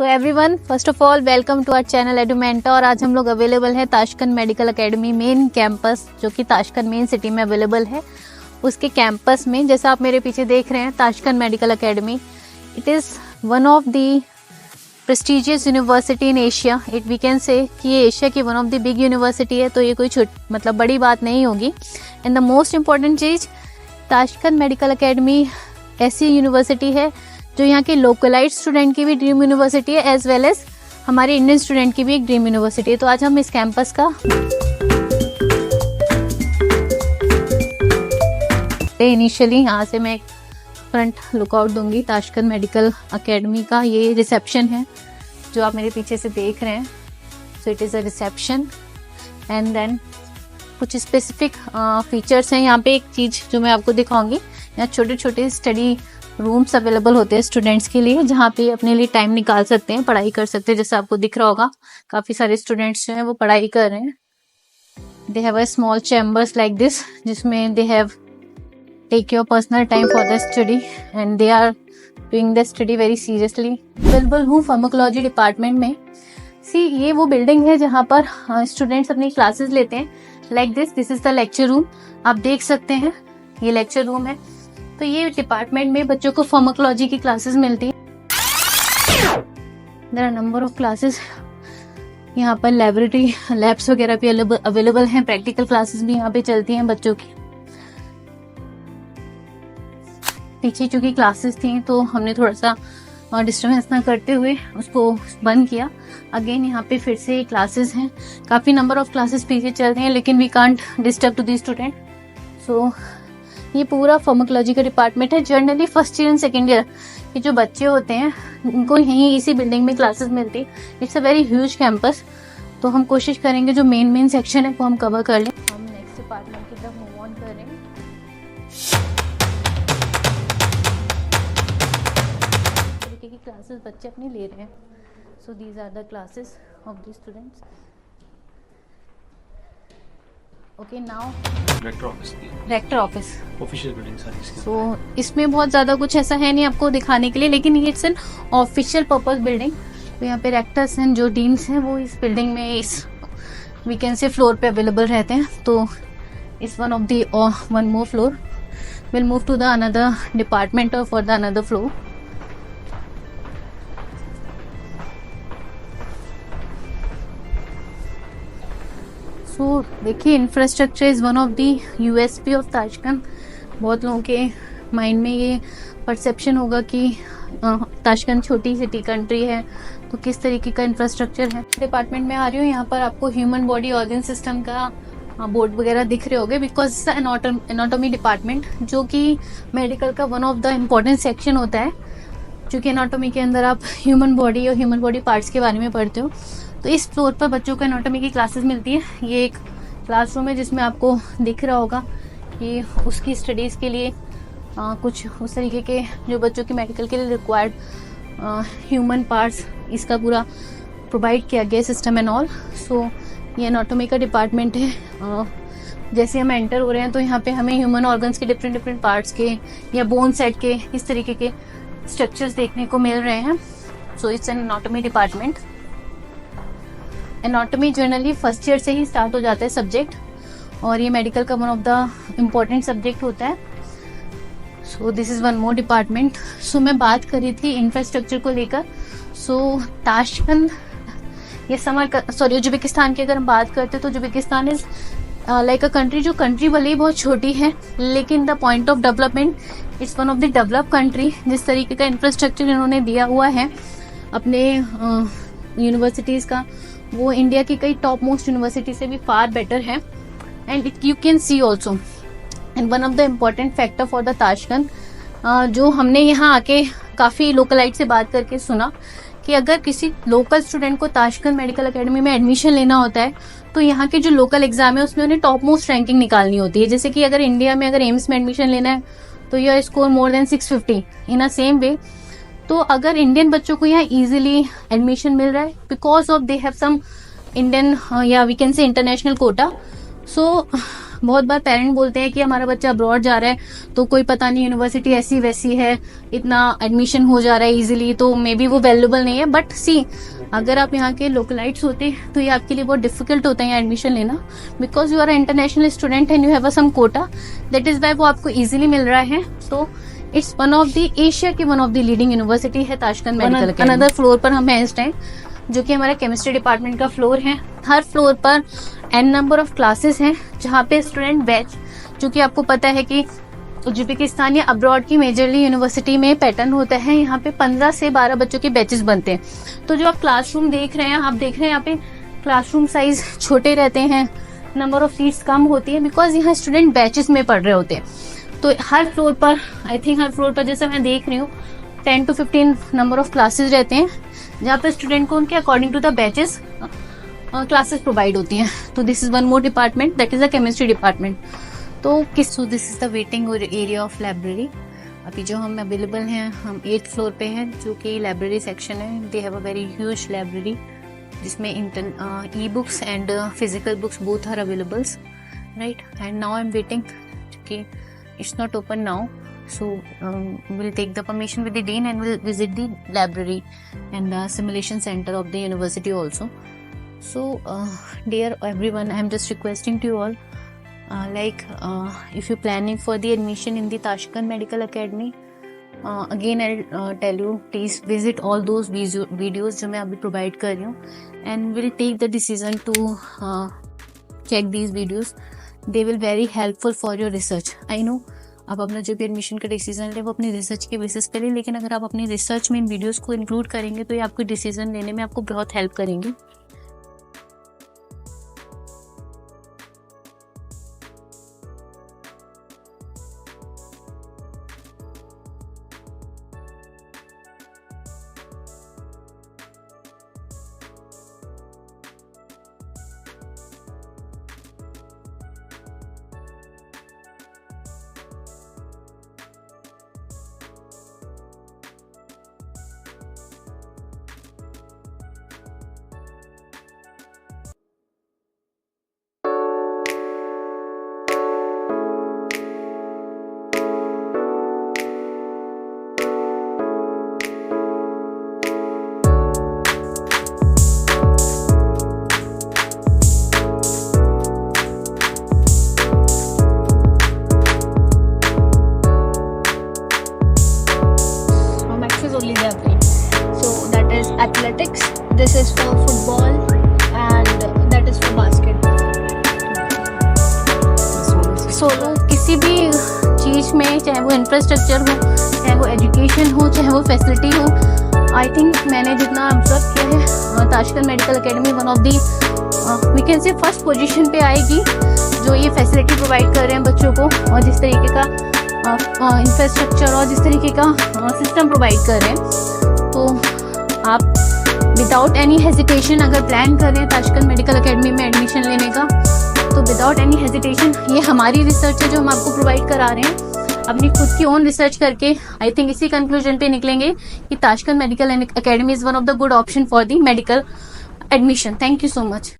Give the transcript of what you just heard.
So everyone, first of all welcome to our channel Edumenta. और आज हम लोग अवेलेबल है Tashkent medical academy main campus, जो कि ताशकंद मेन सिटी में अवेलेबल है। उसके कैंपस में जैसा आप मेरे पीछे देख रहे हैं Tashkent medical academy, it is one of the prestigious university in Asia. It we can say कि ये एशिया की one of the big university है, तो ये कोई मतलब बड़ी बात नहीं होगी। एंड द मोस्ट इम्पॉर्टेंट चीज़, ताशकंद मेडिकल एकेडमी ऐसी यूनिवर्सिटी है जो यहाँ के लोकलाइट स्टूडेंट की भी ड्रीम यूनिवर्सिटी है, एज वेल एज हमारे इंडियन स्टूडेंट की भी एक ड्रीम यूनिवर्सिटी है। तो आज हम इस कैंपस का इनिशियली यहाँ से मैं फ्रंट लुकआउट दूंगी ताशकंद मेडिकल एकेडमी का। ये रिसेप्शन है जो आप मेरे पीछे से देख रहे हैं। So it is a reception and then कुछ स्पेसिफिक फीचर्स हैं। यहाँ पे एक चीज़ जो मैं आपको दिखाऊंगी, यहाँ छोटे छोटे स्टडी रूम्स अवेलेबल होते हैं स्टूडेंट्स के लिए, जहाँ पे अपने लिए टाइम निकाल सकते हैं, पढ़ाई कर सकते हैं। जैसे आपको दिख रहा होगा काफ़ी सारे स्टूडेंट्स जो हैं वो पढ़ाई कर रहे हैं। They have a small chambers like this, जिसमें they have take your personal time for the study and they are doing the study very seriously. Available हूँ फार्माकोलॉजी डिपार्टमेंट में। सी, ये वो बिल्डिंग है जहाँ पर स्टूडेंट्स अपनी क्लासेस लेते हैं। Like this is the lecture room. आप देख सकते हैं ये लेक्चर रूम है। तो ये डिपार्टमेंट में बच्चों को फार्माकोलॉजी की क्लासेस मिलती है। There are number of classes. यहाँ पर लाइब्रेरी लैब्स वगैरह भी अवेलेबल हैं। प्रैक्टिकल क्लासेस भी यहाँ पे चलती हैं बच्चों की। पीछे चूंकि क्लासेस थी तो हमने थोड़ा सा डिस्टर्बेंस ना करते हुए उसको बंद किया। अगेन यहाँ पे फिर से क्लासेस हैं। काफ़ी नंबर ऑफ क्लासेस पीछे चल रही हैं, लेकिन we can't disturb to the student. So ये पूरा फार्माकोलॉजी का डिपार्टमेंट है। Generally first year and second year के जो बच्चे होते हैं उनको यहीं इसी बिल्डिंग में क्लासेस मिलती है। It's a very huge campus. तो हम कोशिश करेंगे जो मेन सेक्शन है वो हम कवर कर लें। हम नेक्स्ट डिपार्टमेंट की तरफ मूव ऑन कर रहे हैं। तरीके की क्लासेस बच्चे अपनी ले रहे हैं। So these are the classes of the students. Okay, now rector office official building सारी। सो इसमें बहुत ज़्यादा कुछ ऐसा है नहीं आपको दिखाने के लिए, लेकिन ये it's an official purpose building. तो यहाँ पे रेक्टर्स हैं, जो डीन्स हैं, वो इस बिल्डिंग में इस वीकेंड से फ्लोर पे अवेलेबल रहते हैं। तो इस one of the one more floor will move to the another department और for the another floor. So देखिए, infrastructure is one of the USP of Tashkent. बहुत लोगों के माइंड में ये परसेप्शन होगा कि ताशकंद छोटी सिटी कंट्री है, तो किस तरीके का इंफ्रास्ट्रक्चर है। डिपार्टमेंट में आ रही हूँ, यहाँ पर आपको ह्यूमन बॉडी ऑर्गन सिस्टम का बोर्ड वगैरह दिख रहे होंगे, बिकॉज एनाटॉमी डिपार्टमेंट जो कि मेडिकल का one of the important section होता है। क्योंकि एनाटॉमी के अंदर आप ह्यूमन बॉडी और ह्यूमन बॉडी पार्ट्स के बारे में पढ़ते हो। तो इस फ्लोर पर बच्चों को एनाटॉमी की क्लासेस मिलती है। ये एक क्लासरूम है जिसमें आपको दिख रहा होगा कि उसकी स्टडीज़ के लिए कुछ उस तरीके के जो बच्चों की मेडिकल के लिए रिक्वायर्ड ह्यूमन पार्ट्स, इसका पूरा प्रोवाइड किया गया सिस्टम एंड ऑल। सो ये एनाटॉमी का डिपार्टमेंट है। जैसे हम एंटर हो रहे हैं तो यहाँ पे हमें ह्यूमन ऑर्गन्स के डिफरेंट पार्ट्स के या बोन सेट के इस तरीके के स्ट्रक्चर्स देखने को मिल रहे हैं। So it's an anatomy department. Anatomy generally first year से ही स्टार्ट हो जाता है सब्जेक्ट, और ये मेडिकल का one of the important subject होता है। So this is one more department. So मैं बात कर रही थी इंफ्रास्ट्रक्चर को लेकर। सो ताशकंद ये उज्बेकिस्तान की अगर हम बात करते हैं तो Uzbekistan is like a country, जो कंट्री भले ही बहुत छोटी है, लेकिन the point of development it's one of the develop country. जिस तरीके का इंफ्रास्ट्रक्चर इन्होंने दिया हुआ है अपने यूनिवर्सिटीज़ का, वो इंडिया की कई टॉप मोस्ट यूनिवर्सिटी से भी फार बेटर है। And it you can see also and one of the important factor for the Tashkent, जो हमने यहाँ आके काफ़ी लोकलाइट से बात करके सुना कि अगर किसी लोकल स्टूडेंट को ताशकंद मेडिकल एकेडमी में एडमिशन लेना होता है तो यहाँ के जो लोकल एग्जाम है उसमें उन्हें टॉप मोस्ट रैंकिंग निकालनी होती है। जैसे कि अगर इंडिया में अगर एम्स में एडमिशन लेना है तो यह स्कोर मोर देन 650 इन अ सेम वे। तो अगर इंडियन बच्चों को यहाँ इजीली एडमिशन मिल रहा है because of they have some Indian या we can say international quota. So बहुत बार पेरेंट बोलते हैं कि हमारा बच्चा अब्रॉड जा रहा है तो कोई पता नहीं यूनिवर्सिटी ऐसी वैसी है, इतना एडमिशन हो जा रहा है इजीली, तो मे बी वो वैल्यूबल नहीं है। बट सी, अगर आप यहाँ के लोकलाइट्स होते तो ये आपके लिए बहुत डिफिकल्ट होता है यहाँ एडमिशन लेना, because you are international student and you have some quota, that is why वो आपको इजीली मिल रहा है। तो it's one of the Asia की one of the leading university है Tashkent medical academy. Another floor पर हम हैं इस टाइम, जो कि हमारा केमिस्ट्री डिपार्टमेंट का फ्लोर है। हर फ्लोर पर एन नंबर ऑफ क्लासेस हैं जहाँ पे स्टूडेंट बैच, जो कि आपको पता है कि उज्बेकिस्तान या अब्रॉड की मेजरली यूनिवर्सिटी में पैटर्न होता है, यहाँ पे 15 से 12 बच्चों के बैचेस बनते हैं। तो जो आप क्लासरूम देख रहे हैं, आप देख रहे हैं यहाँ पे क्लासरूम साइज छोटे रहते हैं, नंबर ऑफ सीट्स कम होती है, बिकॉज यहाँ स्टूडेंट बैचेस में पढ़ रहे होते हैं। तो हर फ्लोर पर, आई थिंक हर फ्लोर पर जैसे मैं देख रही हूँ 10 to 15 नंबर ऑफ क्लासेस रहते हैं, जहाँ पे स्टूडेंट को उनके according to the batches classes provide होती हैं। तो this is one more department, that is the chemistry department. तो this is the waiting area of library. अभी जो हम अवेलेबल हैं, हम 8th फ्लोर पे हैं, जो कि लाइब्रेरी सेक्शन है। They have a very huge library, जिसमें e books and physical books both are availables, right. And now I am waiting कि it's not open now, so we'll take the permission with the dean and we'll visit the library and the simulation center of the university also. So dear everyone, I am just requesting to you all, if you're planning for the admission in the Tashkent Medical Academy, again I'll tell you, please visit all those videos जो मैं अभी provide कर रही हूँ, and we'll take the decision to check these videos. They will very helpful for your research. I know आप अपना जो भी एडमिशन का डिसीजन ले वो अपनी रिसर्च के बेसिस पे ले, लेकिन अगर आप अपनी रिसर्च में इन वीडियोस को इंक्लूड करेंगे तो ये आपको डिसीजन लेने में आपको बहुत हेल्प करेंगे। Athletics, this is for football, and that is for basketball. Solo किसी भी चीज़ में, चाहे वो इंफ्रास्ट्रक्चर हो, चाहे वो एजुकेशन हो, चाहे वो फैसिलिटी हो, आई थिंक मैंने जितना ऑब्जर्व किया है, Tashkent medical academy one of the we can say first position पे आएगी, जो ये फैसिलिटी प्रोवाइड कर रहे हैं बच्चों को, और जिस तरीके का इंफ्रास्ट्रक्चर और जिस तरीके का सिस्टम प्रोवाइड कर रहे हैं। तो आप विदाउट एनी हेजिटेशन अगर प्लान कर रहे हैं ताशकंद मेडिकल एकेडमी में एडमिशन लेने का, तो विदाउट एनी हेजिटेशन, ये हमारी रिसर्च है जो हम आपको प्रोवाइड करा रहे हैं, अपनी खुद की ओन रिसर्च करके आई थिंक इसी कंक्लूजन पे निकलेंगे कि Tashkent medical academy is one of the good option for the medical admission. Thank you so much.